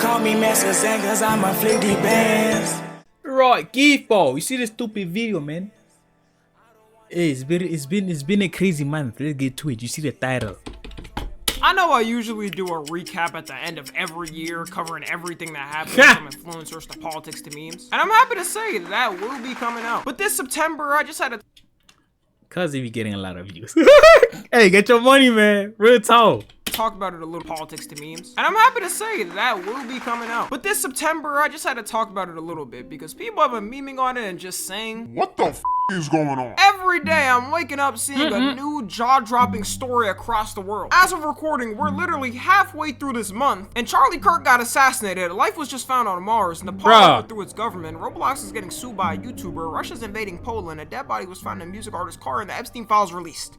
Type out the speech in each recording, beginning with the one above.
Call me Master Zen cause I'm a flicky bands. Right, Gifo, you see the stupid video, man? Hey, it's been a crazy month. Let's get to it. You see the title. I know I usually do a recap at the end of every year, covering everything that happens from influencers to politics to memes. And I'm happy to say that will be coming out. But this September, I just had to... Cause he be getting a lot of views. Hey, get your money, man. Real talk. Talk about it a little, politics to memes. And I'm happy to say that will be coming out. But this September, I just had to talk about it a little bit because people have been memeing on it and just saying, what the f is going on? Every day I'm waking up seeing a new jaw-dropping story across the world. As of recording, we're literally halfway through this month and Charlie Kirk got assassinated, life was just found on Mars, Nepal overthrew its government, Roblox is getting sued by a YouTuber, Russia's invading Poland, a dead body was found in a music artist's car, and the Epstein files released.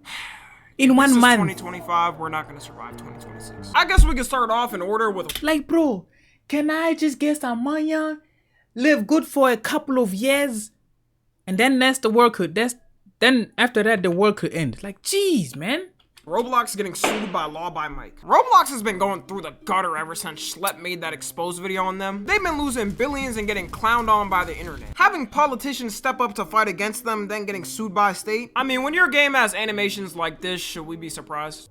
In one month. 2025, we're not gonna survive 2026. I guess we can start off in order with like, bro, can I just get some money, live good for a couple of years, and then after that the world could end. Like, jeez, man. Roblox getting sued by Law by Mike. Roblox has been going through the gutter ever since Schlep made that exposed video on them. They've been losing billions and getting clowned on by the internet. Having politicians step up to fight against them, then getting sued by a state. I mean, when your game has animations like this, should we be surprised?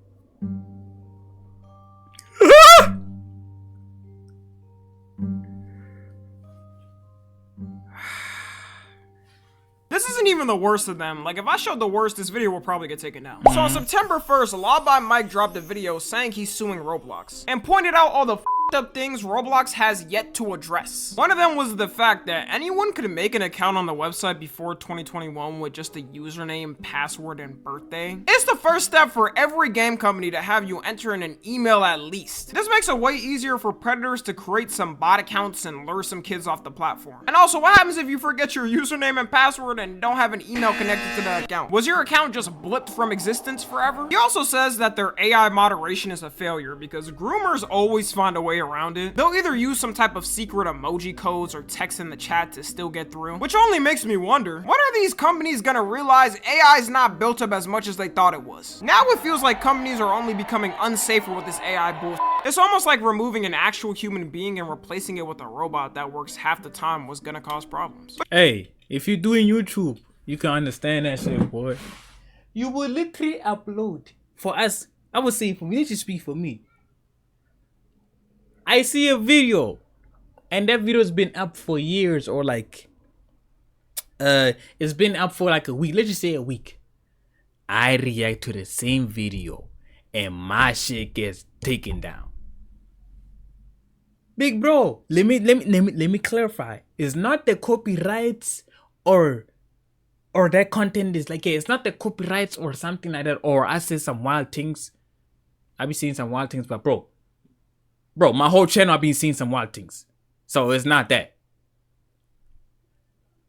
This isn't even the worst of them. Like, if I showed the worst, this video will probably get taken down. So on September 1st, Law by Mike dropped a video saying he's suing Roblox and pointed out all the up things Roblox has yet to address. One of them was the fact that anyone could make an account on the website before 2021 with just a username, password, and birthday. It's the first step for every game company to have you enter in an email at least. This makes it way easier for predators to create some bot accounts and lure some kids off the platform. And also, what happens if you forget your username and password and don't have an email connected to the account? Was your account just blipped from existence forever? He also says that their AI moderation is a failure because groomers always find a way around it. They'll either use some type of secret emoji codes or text in the chat to still get through, which only makes me wonder, when are these companies gonna realize AI is not built up as much as they thought it was? Now it feels like companies are only becoming unsafer with this AI bullshit. It's almost like removing an actual human being and replacing it with a robot that works half the time was gonna cause problems. Hey, if you're doing YouTube, you can understand that shit, boy. You will literally upload. For us, I would say, for me, let's just speak for me. I see a video and that video's been up for years, or like it's been up for like a week. Let's just say a week. I react to the same video and my shit gets taken down. Big bro, let me clarify. It's not the copyrights or that content is like, yeah, it's not the copyrights or something like that, or I say some wild things. I be seeing some wild things, but bro, my whole channel I've been seeing some wild things. So it's not that.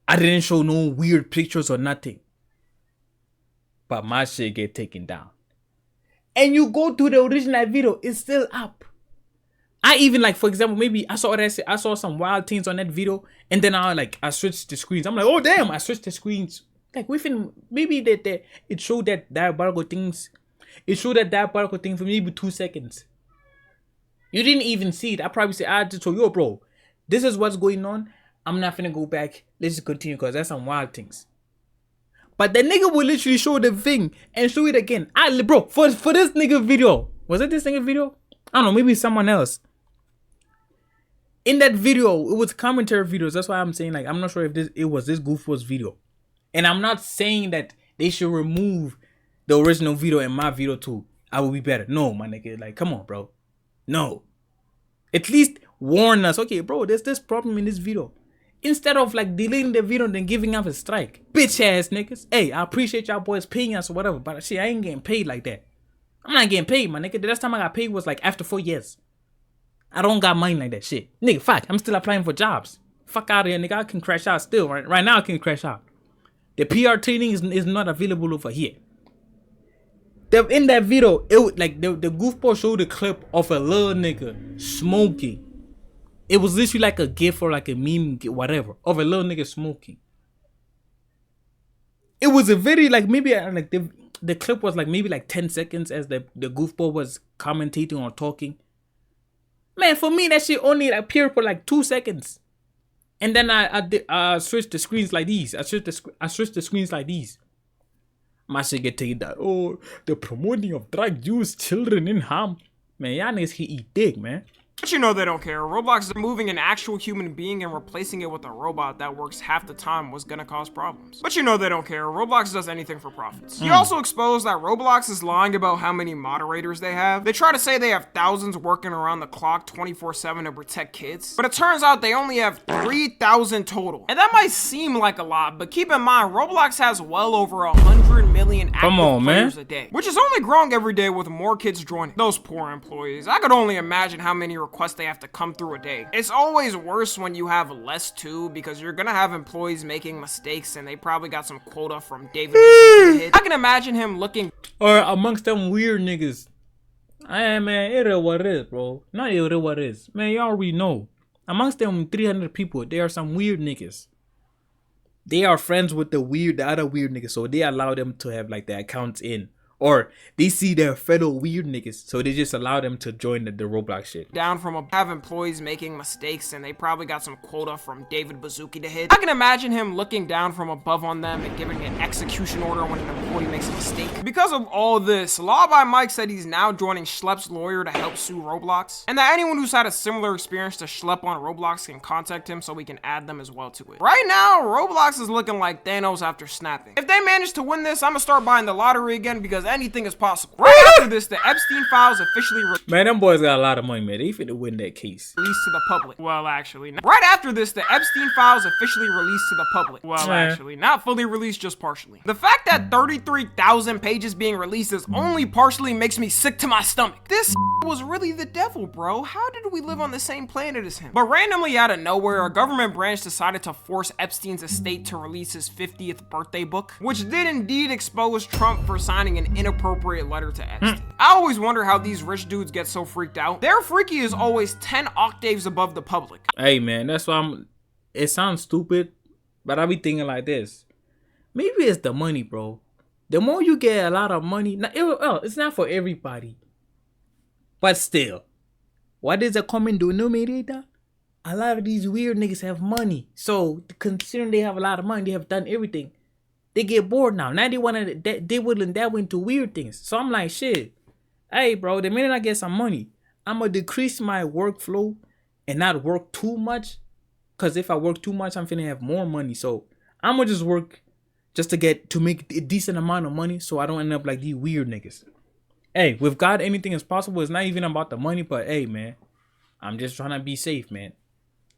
I didn't show no weird pictures or nothing. But my shit get taken down. And you go to the original video, it's still up. I even, like, for example, maybe I saw some wild things on that video, and then I switched the screens. I'm like, oh damn, I switched the screens. Like within maybe that it showed that diabolical things. It showed that diabolical thing for maybe 2 seconds. You didn't even see it. I probably said, I just told you, yo, bro, this is what's going on. I'm not finna go back. Let's just continue because that's some wild things. But the nigga will literally show the thing and show it again. Bro, for this nigga video, was it this nigga video? I don't know, maybe someone else. In that video, it was commentary videos. That's why I'm saying, like, I'm not sure if it was this goofball's video. And I'm not saying that they should remove the original video and my video too. I will be better. No, my nigga, like, come on, bro. No. At least warn us. Okay, bro, there's this problem in this video. Instead of like deleting the video and then giving up a strike. Bitch ass niggas. Hey, I appreciate y'all boys paying us or whatever, but shit, I ain't getting paid like that. I'm not getting paid, my nigga. The last time I got paid was like after 4 years. I don't got money like that shit. Nigga, fuck, I'm still applying for jobs. Fuck out of here, nigga. I can crash out still. Right now I can crash out. The PR training is not available over here. In that video, it like the goofball showed a clip of a little nigga smoking. It was literally like a gif or like a meme, whatever, of a little nigga smoking. It was a very like maybe like the clip was like maybe like 10 seconds as the goofball was commentating or talking. Man, for me, that shit only appeared for like 2 seconds. And then I switched the screens like these. I switched the screens like these. My shit get taken down. Oh, the promoting of drug use, children in harm. Man, y'all niggas can eat dick, man. But you know they don't care. Roblox is moving an actual human being and replacing it with a robot that works half the time was gonna cause problems. But you know they don't care. Roblox does anything for profits. He also exposed that Roblox is lying about how many moderators they have. They try to say they have thousands working around the clock 24/7 to protect kids. But it turns out they only have 3,000 total. And that might seem like a lot, but keep in mind, Roblox has well over 100 million active players a day. Which is only growing every day with more kids joining. Those poor employees. I could only imagine how many requests they have to come through a day. It's always worse when you have less too, because you're gonna have employees making mistakes and they probably got some quota from David. I can imagine him looking, or amongst them weird niggas. Hey man, it is what it is, bro. Not it is what it is. Man, y'all already know. Amongst them 300 people, there are some weird niggas. They are friends with the other weird niggas, so they allow them to have like their accounts in. Or they see their fellow weird niggas, so they just allow them to join the Roblox shit. Down from have employees making mistakes, and they probably got some quota from David Bazooki to hit. I can imagine him looking down from above on them and giving an execution order when an employee makes a mistake. Because of all this, Law by Mike said he's now joining Schlepp's lawyer to help sue Roblox, and that anyone who's had a similar experience to Schlepp on Roblox can contact him so we can add them as well to it. Right now, Roblox is looking like Thanos after snapping. If they manage to win this, I'm gonna start buying the lottery again because anything is possible. Right after this, the Epstein files officially man, them boys got a lot of money, man. They finna win that case. Released to the public. Well, actually, not. Right after this, the Epstein files officially released to the public. Well, actually, not fully released, just partially. The fact that 33,000 pages being released is only partially makes me sick to my stomach. This was really the devil, bro. How did we live on the same planet as him? But randomly out of nowhere, a government branch decided to force Epstein's estate to release his 50th birthday book, which did indeed expose Trump for signing an inappropriate letter to Epstein. I always wonder how these rich dudes get so freaked out. Their freaky is always 10 octaves above the public. Hey man, that's why it sounds stupid, but I be thinking like this. Maybe it's the money, bro. The more you get a lot of money, it's not for everybody. But still, what is the common denominator? A lot of these weird niggas have money. So considering they have a lot of money, they have done everything. They get bored now. Now they want to dabble into weird things. So I'm like, shit. Hey, bro, the minute I get some money, I'm going to decrease my workflow and not work too much. Because if I work too much, I'm finna have more money. So I'm going to just work just to make a decent amount of money so I don't end up like these weird niggas. Hey, with God, anything is possible. It's not even about the money, but hey, man, I'm just trying to be safe, man.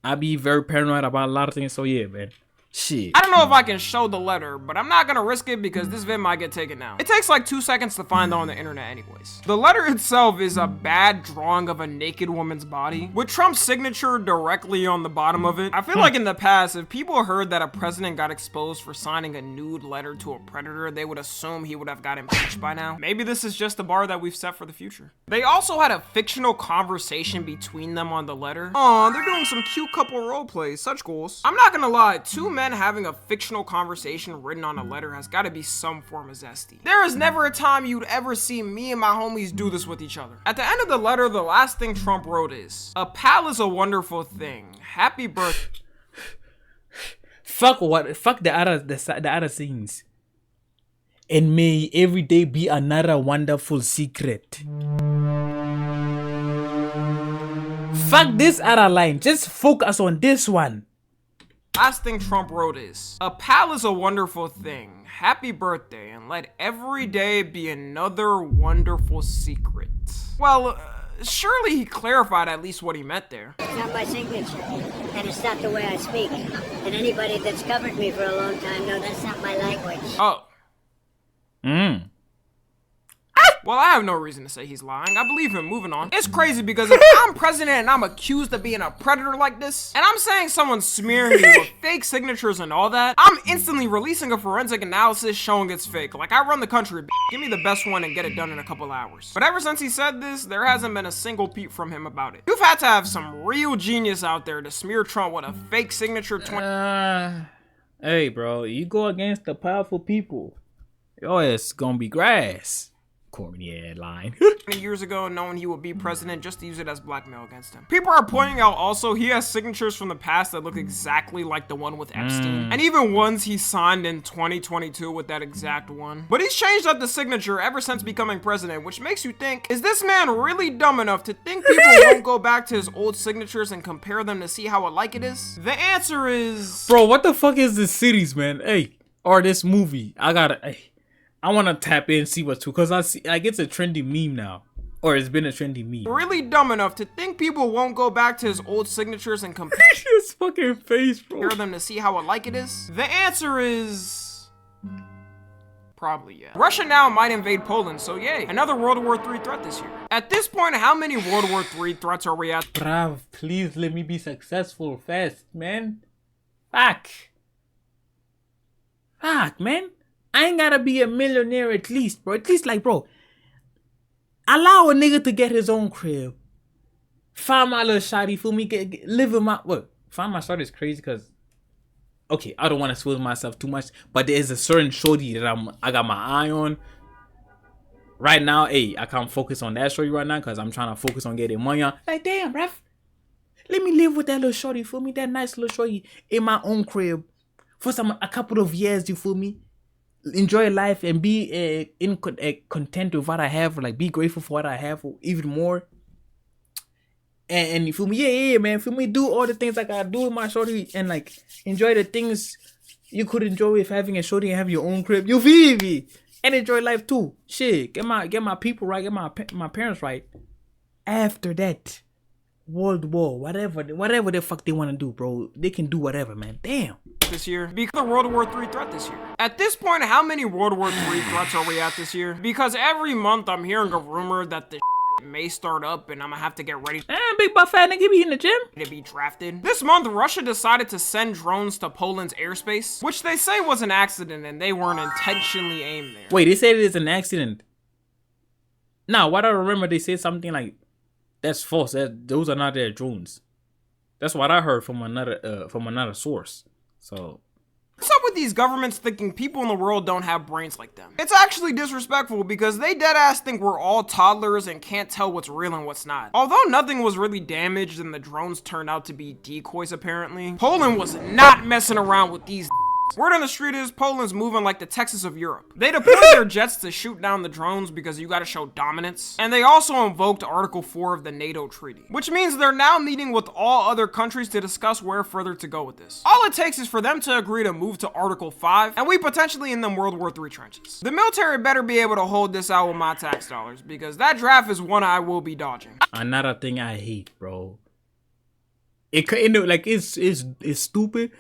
I be very paranoid about a lot of things. So yeah, man. Shit. I don't know if I can show the letter, but I'm not gonna risk it because this vid might get taken down. It takes like 2 seconds to find though on the internet anyways. The letter itself is a bad drawing of a naked woman's body with Trump's signature directly on the bottom of it. I feel like in the past, if people heard that a president got exposed for signing a nude letter to a predator, they would assume he would have got impeached by now. Maybe this is just the bar that we've set for the future. They also had a fictional conversation between them on the letter. Aw, they're doing some cute couple role plays, such goals. I'm not gonna lie, two men having a fictional conversation written on a letter has got to be some form of zesty. There is never a time you'd ever see me and my homies do this with each other. At the end of the letter, the last thing Trump wrote is, "A pal is a wonderful thing. Happy birthday." Fuck the other scenes. And may every day be another wonderful secret. Fuck this other line. Just focus on this one. Last thing Trump wrote is, "A pal is a wonderful thing. Happy birthday, and let every day be another wonderful secret." Well, surely he clarified at least what he meant there. It's not my signature, and it's not the way I speak. And anybody that's covered me for a long time knows that's not my language. Oh. Well, I have no reason to say he's lying. I believe him. Moving on. It's crazy because if I'm president and I'm accused of being a predator like this, and I'm saying someone's smearing me with fake signatures and all that, I'm instantly releasing a forensic analysis showing it's fake. Like, I run the country, give me the best one and get it done in a couple hours. But ever since he said this, there hasn't been a single peep from him about it. You've had to have some real genius out there to smear Trump with a fake signature. Hey, bro, you go against the powerful people, your ass gonna be grass. corny ass line. years ago, knowing he would be president just to use it as blackmail against him. People are pointing out also he has signatures from the past that look exactly like the one with Epstein, and even ones he signed in 2022 with that exact one. But he's changed up the signature ever since becoming president, which makes you think, is this man really dumb enough to think people won't go back to his old signatures and compare them to see how alike it is? The answer is... Bro, what the fuck is this series, man? Hey, or this movie? I want to tap in and see what's true, because I see, like, it's a trendy meme now. Or it's been a trendy meme. Really dumb enough to think people won't go back to his old signatures and compare his fucking face, bro. them to see how alike it is? The answer is... probably yeah. Russia now might invade Poland, so yay. Another World War III threat this year. At this point, how many World War III threats are we at? Bruv, please let me be successful fast, man. Fuck, man. I ain't gotta be a millionaire at least, bro. At least, like, bro, allow a nigga to get his own crib. Find my little shawty, feel me? Live in my... What? Find my shawty is crazy because... Okay, I don't want to swing myself too much, but there is a certain shorty that I got my eye on. Right now, hey, I can't focus on that shorty right now because I'm trying to focus on getting money on. Like, damn, bruv. Let me live with that little shorty, feel me? That nice little shorty in my own crib. For a couple of years, you feel me? Enjoy life and be content with what I have, like be grateful for what I have, or even more. And you feel me? Yeah, man. Feel me? Do all the things I gotta do with my shorty and like enjoy the things you could enjoy with having a shorty and have your own crib. You feel me? And enjoy life too. Shit, get my people right, get my parents right. After that, World War, whatever the fuck they want to do, bro, they can do whatever, man. Damn. This year because of World War III threat this year. At this point, how many World War III threats are we at this year? Because every month I'm hearing a rumor that the may start up and I'm gonna have to get ready big buff fat nigga be in the gym to be drafted. This month, Russia decided to send drones to Poland's airspace, which they say was an accident and they weren't intentionally aimed there. Wait, they said it's an accident. Now, what I remember, they said something like, that's false. Those are not their drones. That's what I heard from another source. So, what's up with these governments thinking people in the world don't have brains like them? It's actually disrespectful because they deadass think we're all toddlers and can't tell what's real and what's not. Although nothing was really damaged and the drones turned out to be decoys apparently, Poland was not messing around with these. Word on the street is Poland's moving like the Texas of Europe. They deployed their jets to shoot down the drones because you gotta show dominance. And they also invoked Article 4 of the NATO treaty, which means they're now meeting with all other countries to discuss where further to go with this. All it takes is for them to agree to move to Article 5, and we potentially in them World War III trenches. The military better be able to hold this out with my tax dollars, because that draft is one I will be dodging. Another thing I hate, bro. It's stupid.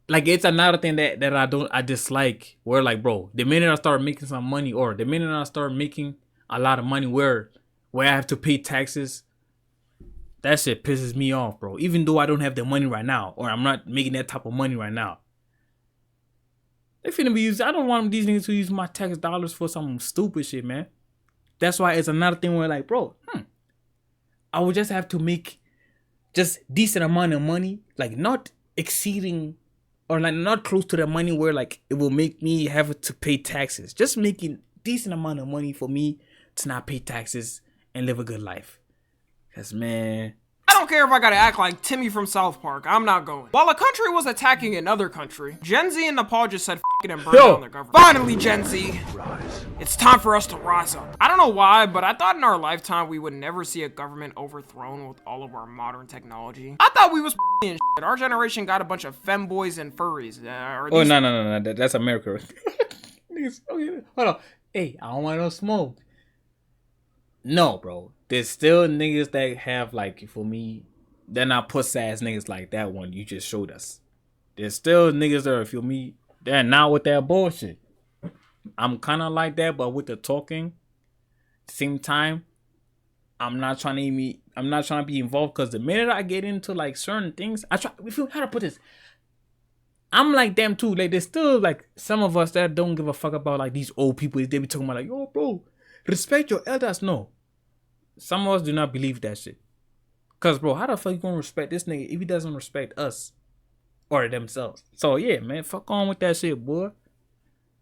Like, it's another thing that I dislike, where, like, bro, the minute I start making some money, or the minute I start making a lot of money where I have to pay taxes, that shit pisses me off, bro. Even though I don't have the money right now, or I'm not making that type of money right now. They finna be used. I don't want these niggas to use my tax dollars for some stupid shit, man. That's why it's another thing where, like, bro, I would just have to make just decent amount of money, like, not exceeding, or like not close to the money where like it will make me have to pay taxes. Just making decent amount of money for me to not pay taxes and live a good life. Cause man, I don't care if I gotta act like Timmy from South Park, I'm not going. While a country was attacking another country, Gen Z in Nepal just said F it and burned down their government. Finally, Gen Z, it's time for us to rise up. I don't know why, but I thought in our lifetime we would never see a government overthrown with all of our modern technology. I thought we was and shit. Our generation got a bunch of femboys and furries. No, that's America. Niggas, okay, hold on. Hey, I don't want no smoke. No, bro. There's still niggas that have, like, for me, they're not puss ass niggas like that one you just showed us. There's still niggas that are, feel me, they're not with that bullshit. I'm kind of like that, but with the talking, same time, I'm not trying to be involved, because the minute I get into like certain things, how to put this, I'm like them too. Like, there's still like some of us that don't give a fuck about like these old people. They be talking about like, yo, bro, respect your elders. No, some of us do not believe that shit. Cause bro, how the fuck you gonna respect this nigga if he doesn't respect us or themselves? So yeah, man, fuck on with that shit, boy.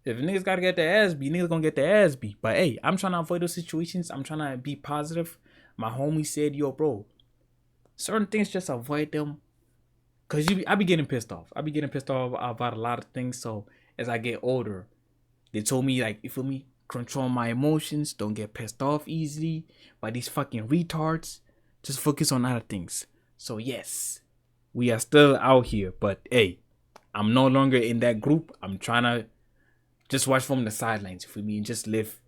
If niggas gotta get their ass beat, niggas gonna get their ass beat. But hey, I'm trying to avoid those situations. I'm trying to be positive. My homie said, yo, bro, certain things just avoid them. Cause I be getting pissed off. I be getting pissed off about a lot of things. So as I get older, they told me, like, you feel me? Control my emotions. Don't get pissed off easily by these fucking retards. Just focus on other things. So yes, we are still out here. But hey, I'm no longer in that group. I'm trying to just watch from the sidelines, for me, and just live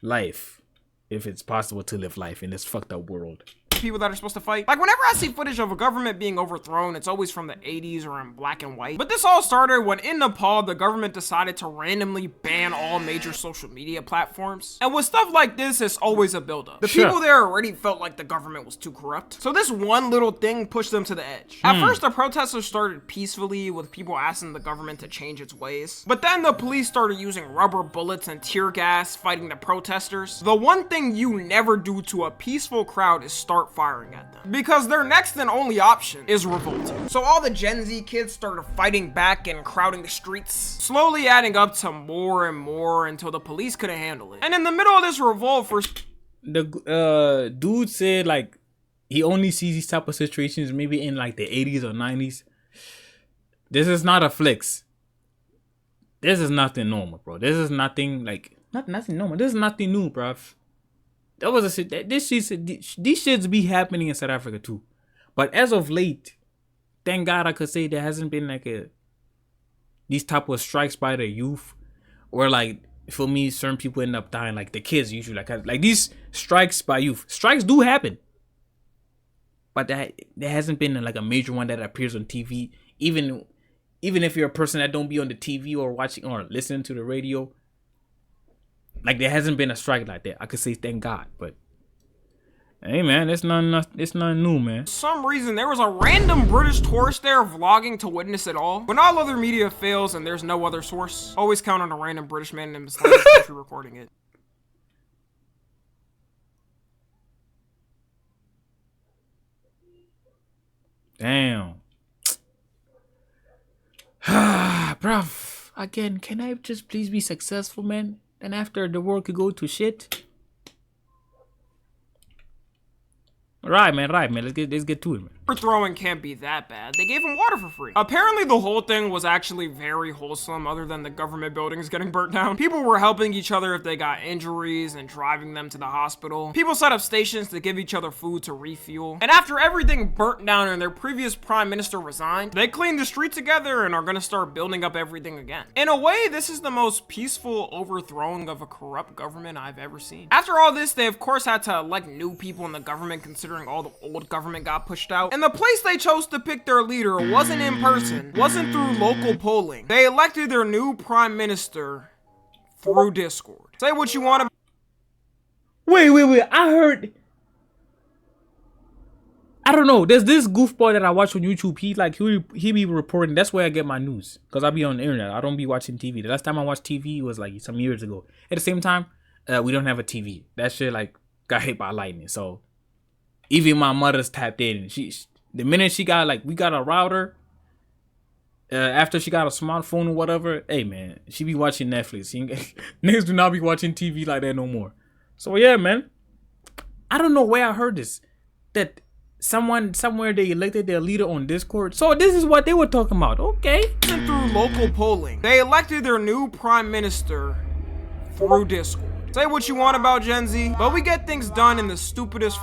life, if it's possible to live life in this fucked up world. People that are supposed to fight. Like, whenever I see footage of a government being overthrown, it's always from the 80s or in black and white. But this all started when in Nepal, the government decided to randomly ban all major social media platforms. And with stuff like this, it's always a buildup. The people there already felt like the government was too corrupt. So this one little thing pushed them to the edge. At first, the protesters started peacefully with people asking the government to change its ways. But then the police started using rubber bullets and tear gas fighting the protesters. The one thing you never do to a peaceful crowd is start firing at them, because their next and only option is revolting. So all the Gen Z kids started fighting back and crowding the streets, slowly adding up to more and more until the police couldn't handle it. And in the middle of this revolt, the dude said, like, he only sees these type of situations maybe in like the 80s or 90s. This is not a flex. This is nothing normal, bro. This is nothing like nothing normal. This is nothing new, bruv. That was a shit. These shits be happening in South Africa too, but as of late, thank God I could say there hasn't been like these type of strikes by the youth, or like, for me, certain people end up dying, like the kids usually, like these strikes by youth. Strikes do happen, but there hasn't been like a major one that appears on TV. Even if you're a person that don't be on the TV or watching or listening to the radio. Like, there hasn't been a strike like that. I could say thank God, but hey, man, it's nothing new, man. For some reason, there was a random British tourist there vlogging to witness it all. When all other media fails and there's no other source, always count on a random British man in the country recording it. Damn. Bruv, again, can I just please be successful, man? And after the world could go to shit. Right, man. Let's get to it, man. Overthrowing can't be that bad. They gave him water for free. Apparently, the whole thing was actually very wholesome, other than the government buildings getting burnt down. People were helping each other if they got injuries and driving them to the hospital. People set up stations to give each other food to refuel. And after everything burnt down and their previous prime minister resigned, they cleaned the street together and are gonna start building up everything again. In a way, this is the most peaceful overthrowing of a corrupt government I've ever seen. After all this, they of course had to elect new people in the government, considering all the old government got pushed out. And the place they chose to pick their leader wasn't in person, wasn't through local polling. They elected their new prime minister through Discord. Say what you want about— Wait. I heard, I don't know. There's this goofball that I watch on YouTube. He be reporting. That's where I get my news, because I be on the internet. I don't be watching TV. The last time I watched TV was like some years ago. At the same time, we don't have a TV. That shit like got hit by lightning. So even my mother's tapped in, and the minute she got, like, we got a router, after she got a smartphone or whatever, hey man, she be watching Netflix. Niggas do not be watching TV like that no more. So yeah, man, I don't know where I heard this, that somewhere they elected their leader on Discord. So this is what they were talking about. Okay. Through local polling, they elected their new prime minister through Discord. Say what you want about Gen Z, but we get things done in the stupidest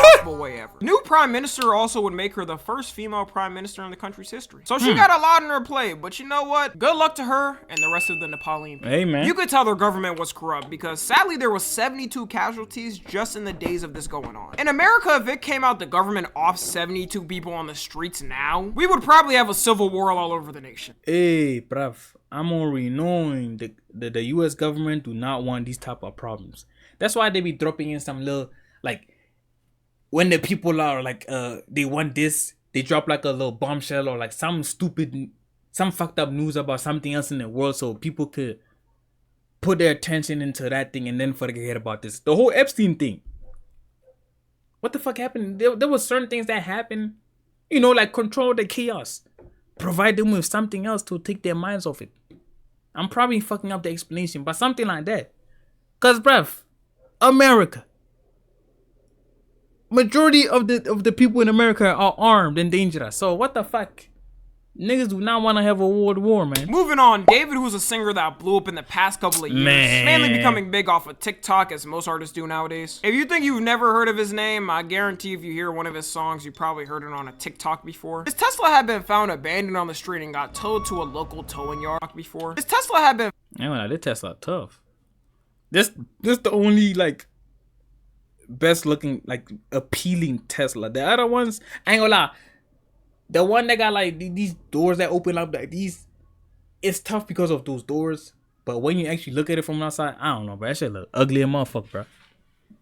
possible way ever. New prime minister also would make her the first female prime minister in the country's history. So she got a lot on her plate, but you know what? Good luck to her and the rest of the Nepalian people. Hey, man. You could tell their government was corrupt, because sadly there was 72 casualties just in the days of this going on. In America, if it came out the government off 72 people on the streets now, we would probably have a civil war all over the nation. Hey, bruv, I'm already knowing the U.S. government do not want these type of problems. That's why they be dropping in some little, like, when the people are like, they want this, they drop like a little bombshell or like some fucked up news about something else in the world, so people could put their attention into that thing and then forget about this. The whole Epstein thing. What the fuck happened? There was certain things that happened, like control the chaos. Provide them with something else to take their minds off it. I'm probably fucking up the explanation, but something like that. Cause, bruv, America. Majority of the people in America are armed and dangerous. So what the fuck? Niggas do not want to have a world war, man. Moving on, David, who's a singer that blew up in the past couple of years, Man. mainly becoming big off of TikTok, as most artists do nowadays. If you think you've never heard of his name, I guarantee if you hear one of his songs, you probably heard it on a TikTok before. His Tesla had been found abandoned on the street and got towed to a local towing yard before. His Tesla had been... Man, this Tesla tough. This the only, like, best looking, like, appealing Tesla. The other ones, I ain't gonna lie. The one that got like these doors that open up, like these, it's tough because of those doors. But when you actually look at it from outside, I don't know, bro. That shit look ugly as motherfucker, bro.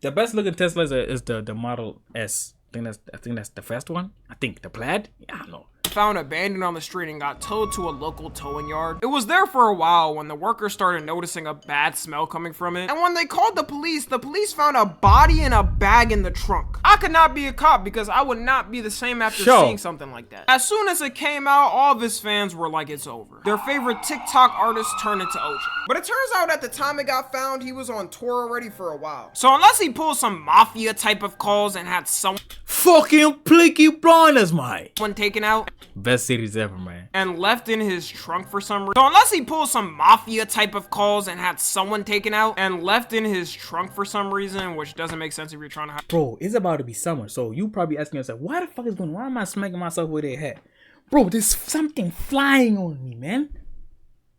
The best looking Tesla is the Model S. I think that's the first one. I think the Plaid. Yeah, I don't know. Found abandoned on the street and got towed to a local towing yard. It was there for a while when the workers started noticing a bad smell coming from it. And when they called the police found a body in a bag in the trunk. I could not be a cop because I would not be the same after seeing something like that. As soon as it came out, all of his fans were like, it's over. Their favorite TikTok artist turned into OJ. But it turns out at the time it got found, he was on tour already for a while. So unless he pulled some mafia type of calls and had someone fucking Plicky Blinders, mate. Taken out. Best series ever, man. And left in his trunk for some reason. So unless he pulled some mafia type of calls and had someone taken out and left in his trunk for some reason, which doesn't make sense if you're trying to hide. Bro, it's about to be summer, so you probably asking yourself, why the fuck is going on? Why am I smacking myself with a hat? Bro, there's something flying on me, man.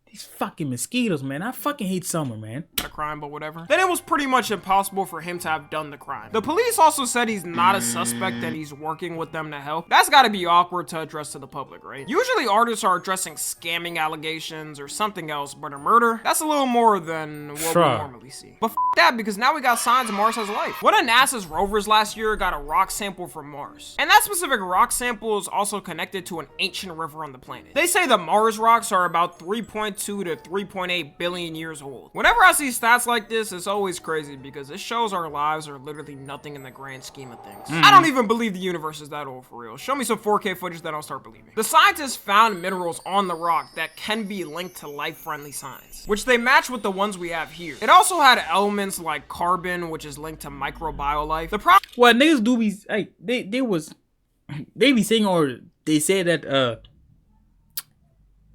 These fucking mosquitoes, man. I fucking hate summer, man. A crime, but whatever. Then it was pretty much impossible for him to have done the crime. The police also said he's not a suspect and he's working with them to help. That's gotta be awkward to address to the public, right? Usually artists are addressing scamming allegations or something else, but a murder, that's a little more than what we normally see. But that, because now we got signs of Mars has life. One of NASA's rovers last year got a rock sample from Mars. And that specific rock sample is also connected to an ancient river on the planet. They say the Mars rocks are about 3.2 to 3.8 billion years old. Whenever I see stats like this, it's always crazy because it shows our lives are literally nothing in the grand scheme of things. I don't even believe the universe is that old for real. Show me some 4K footage, then I'll start believing. The scientists found minerals on the rock that can be linked to life-friendly signs, which they match with the ones we have here. It also had elements like carbon, which is linked to microbial life. The problem— well, niggas do be, like, they be saying, or they say that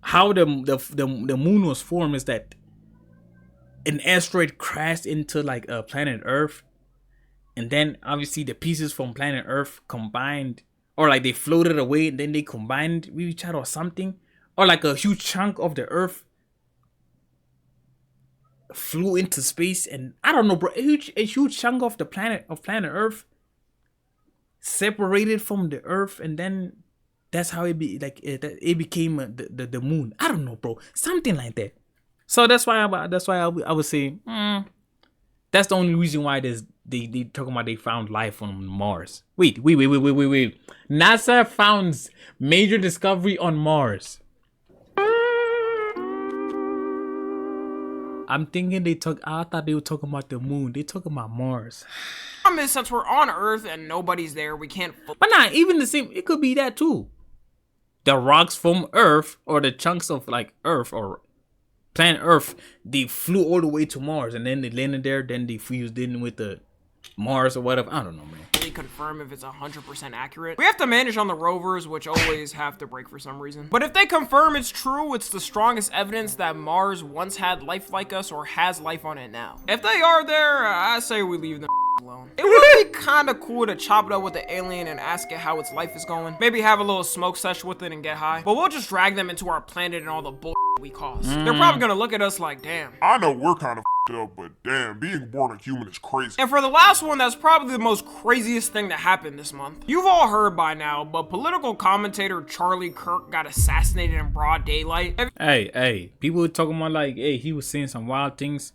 how the moon was formed is that an asteroid crashed into like planet Earth, and then obviously the pieces from planet Earth combined, or like they floated away and then they combined with each other or something, or like a huge chunk of the Earth flew into space, and I don't know, bro, a huge chunk of the planet Earth separated from the Earth, and then that's how it be like it became the moon. I don't know, bro, something like that. So that's why I would say that's the only reason why they talking about they found life on Mars. Wait. NASA found major discovery on Mars. I'm thinking I thought they were talking about the moon. They talking about Mars. Since we're on Earth and nobody's there, we can't. But not even the same. It could be that too. The rocks from Earth, or the chunks of like Earth or planet Earth, they flew all the way to Mars, and then they landed there. Then they fused in with the Mars or whatever. I don't know, man. Confirm if it's 100% accurate. We have to manage on the rovers, which always have to break for some reason. But if they confirm it's true, it's the strongest evidence that Mars once had life like us or has life on it now. If they are there, I say we leave them alone. It would be kind of cool to chop it up with the alien and ask it how its life is going. Maybe have a little smoke session with it and get high. But we'll just drag them into our planet and all the bull we cause. They're probably gonna look at us like, damn. I know we're kind of up, but damn, being born a human is crazy. And for the last one, that's probably the most craziest thing that happened this month. You've all heard by now, but political commentator Charlie Kirk got assassinated in broad daylight. Hey, people talking about like, hey, he was saying some wild things.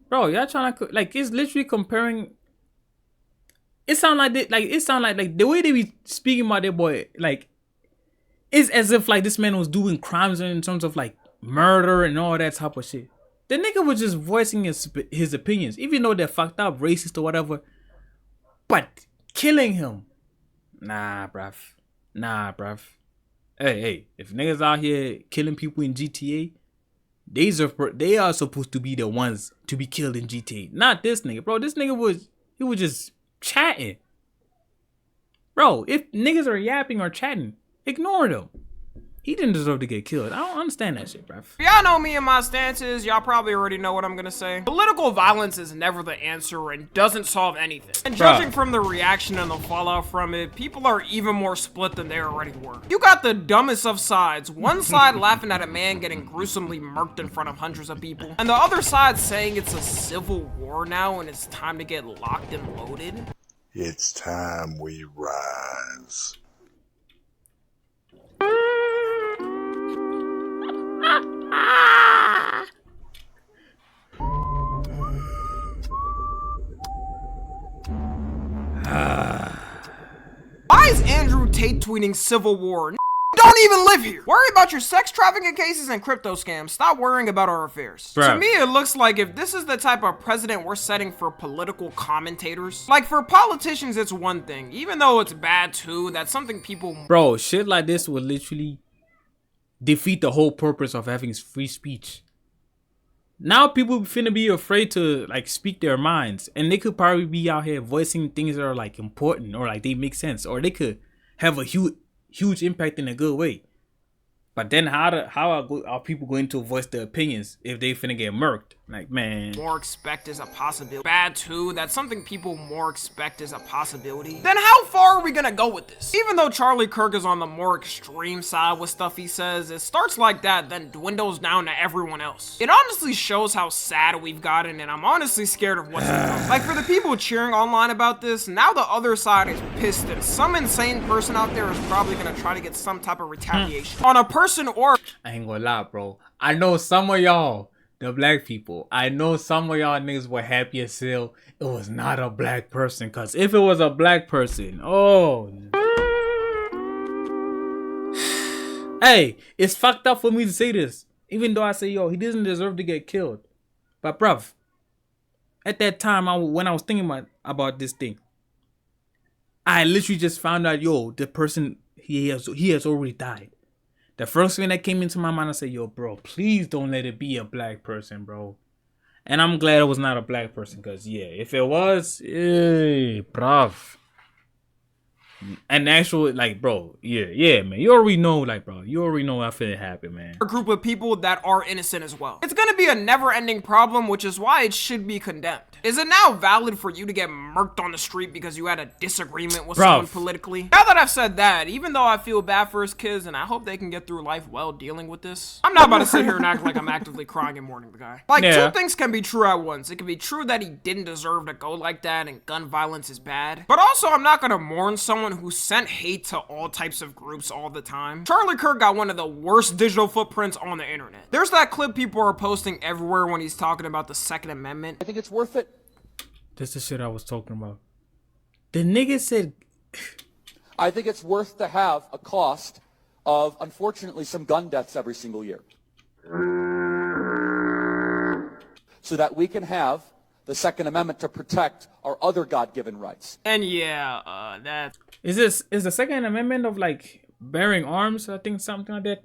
Bro, y'all trying to, like, it's literally comparing. It sound like the way they be speaking about their boy, like, it's as if like this man was doing crimes in terms of like murder and all that type of shit. The nigga was just voicing his opinions, even though they're fucked up, racist or whatever. But killing him, nah, bruv. Hey, if niggas out here killing people in GTA, They are supposed to be the ones to be killed in GTA, not this nigga, bro. This nigga was just chatting, bro. If niggas are yapping or chatting, ignore them. He didn't deserve to get killed. I don't understand that shit, bruv. Y'all know me and my stances. Y'all probably already know what I'm gonna say. Political violence is never the answer and doesn't solve anything. And judging from the reaction and the fallout from it, people are even more split than they already were. You got the dumbest of sides. One side laughing at a man getting gruesomely murked in front of hundreds of people, and the other side saying it's a civil war now and it's time to get locked and loaded. It's time we rise. Why is Andrew Tate tweeting civil war? Don't even live here. Worry about your sex trafficking cases and crypto scams. Stop worrying about our affairs. Bruh. To me, it looks like if this is the type of president we're setting for political commentators, like for politicians, it's one thing. Even though it's bad too, that's something people... Bro, shit like this will literally defeat the whole purpose of having free speech. Now people finna be afraid to like speak their minds, and they could probably be out here voicing things that are like important or like they make sense, or they could have a huge impact in a good way. But then how are people going to voice their opinions if they finna get murked? Like, man. more expect is a possibility. Bad too, that's something people more expect is a possibility. Then how far are we gonna go with this? Even though Charlie Kirk is on the more extreme side with stuff he says, it starts like that, then dwindles down to everyone else. It honestly shows how sad we've gotten, and I'm honestly scared of what's to come. Like, for the people cheering online about this, now the other side is pissed, and some insane person out there is probably gonna try to get some type of retaliation on a person or... I ain't gonna lie, bro. I know some of y'all, the black people, I know some of y'all niggas were happy as hell it was not a black person. Because if it was a black person, oh. Hey, it's fucked up for me to say this. Even though I say, yo, he doesn't deserve to get killed. But bruv, at that time, when I was thinking about this thing, I literally just found out, yo, the person, he has already died. The first thing that came into my mind, I said, yo, bro, please don't let it be a black person, bro. And I'm glad it was not a black person, because, yeah, if it was, bruv. An actual, like, bro, yeah, man. You already know, like, bro, you already know how it happened, man. a group of people that are innocent as well. It's gonna be a never-ending problem, which is why it should be condemned. Is it now valid for you to get murked on the street because you had a disagreement with someone politically? Now that I've said that, even though I feel bad for his kids and I hope they can get through life well dealing with this, I'm not about to sit here and act like I'm actively crying and mourning the guy. Like, two things can be true at once. It can be true that he didn't deserve to go like that and gun violence is bad, but also I'm not gonna mourn someone who sent hate to all types of groups all the time. Charlie Kirk got one of the worst digital footprints on the internet. There's that clip people are posting everywhere when he's talking about the Second Amendment. I think it's worth it. That's the shit I was talking about. The nigga said... I think it's worth to have a cost of, unfortunately, some gun deaths every single year. So that we can have the Second Amendment to protect our other God-given rights. And yeah, that... Is the Second Amendment of, like, bearing arms, I think, something like that?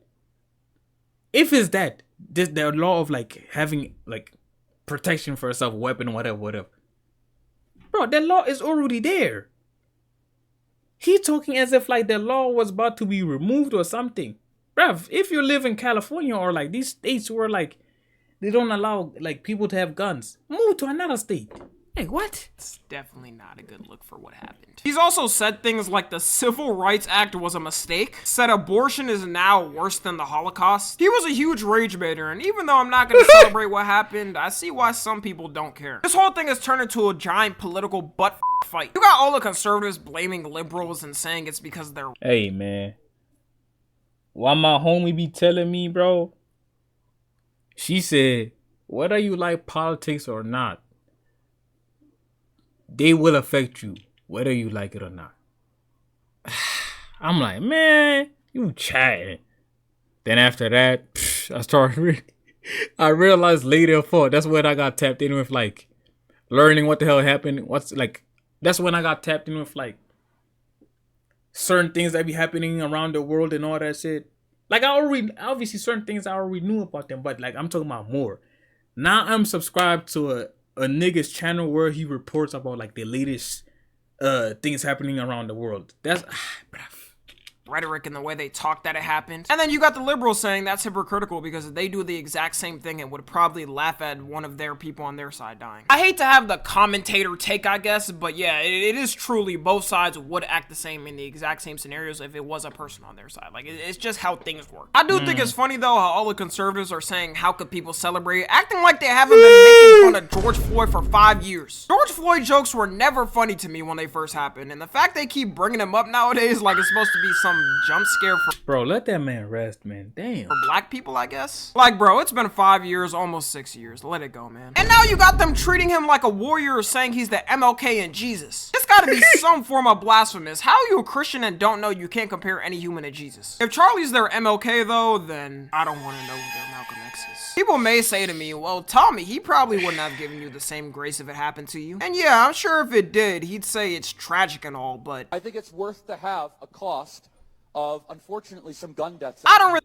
If it's that, the law of, like, having, like, protection for yourself, weapon, whatever. Bro, that law is already there. He talking as if, like, the law was about to be removed or something. Bruv, if you live in California or, like, these states where, like, they don't allow, like, people to have guns, move to another state. Hey, what? It's definitely not a good look for what happened. He's also said things like the Civil Rights Act was a mistake, said abortion is now worse than the Holocaust. He was a huge rage baiter, and even though I'm not gonna celebrate what happened, I see why some people don't care. This whole thing has turned into a giant political butt fight. You got all the conservatives blaming liberals and saying it's because they're... Hey, man. Why my homie be telling me, bro? She said, whether you like politics or not, they will affect you, whether you like it or not. I'm like, man, you chatting. Then after that, I realized later, that's when I got tapped in with, like, learning what the hell happened. That's when I got tapped in with, like, certain things that be happening around the world and all that shit. Like I already, obviously certain things I already knew about them, but like I'm talking about more. Now I'm subscribed to a nigga's channel where he reports about like the latest things happening around the world. That's bruh. Rhetoric and the way they talk that it happened. And then you got the liberals saying that's hypocritical because they do the exact same thing and would probably laugh at one of their people on their side dying. I hate to have the commentator take, I guess, but yeah, it is truly both sides would act the same in the exact same scenarios if it was a person on their side. Like, it's just how things work. I do think it's funny, though, how all the conservatives are saying, how could people celebrate, acting like they haven't been making fun of George Floyd for 5 years. George Floyd jokes were never funny to me when they first happened, and the fact they keep bringing them up nowadays like it's supposed to be some jump scare for Bro, let that man rest, man. Damn. black people, I guess. Like, bro, it's been 5 years, almost 6 years. Let it go, man. And now you got them treating him like a warrior, saying he's the MLK and Jesus. It's gotta be some form of blasphemous. How are you a Christian and don't know you can't compare any human to Jesus? If Charlie's their MLK, though, then I don't want to know who their Malcolm X is. People may say to me, well, Tommy, he probably wouldn't have given you the same grace if it happened to you. And yeah, I'm sure if it did, he'd say it's tragic and all, but I think it's worth to have a cost of, unfortunately, some gun deaths. I don't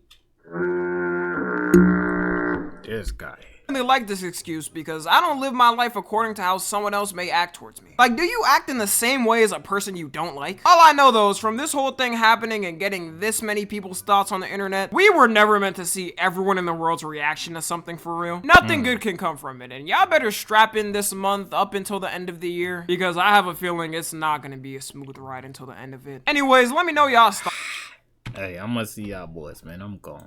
This guy. really like this excuse because I don't live my life according to how someone else may act towards me. Like, do you act in the same way as a person you don't like? All I know, though, is from this whole thing happening and getting this many people's thoughts on the internet, we were never meant to see everyone in the world's reaction to something for real. Nothing good can come from it, and y'all better strap in this month up until the end of the year because I have a feeling it's not gonna be a smooth ride until the end of it. Anyways, let me know y'all stuff. Hey, I'm gonna see y'all boys, man. I'm gone.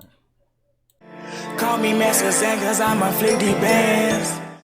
Call me Master Zen, cause I'm a 50 bands.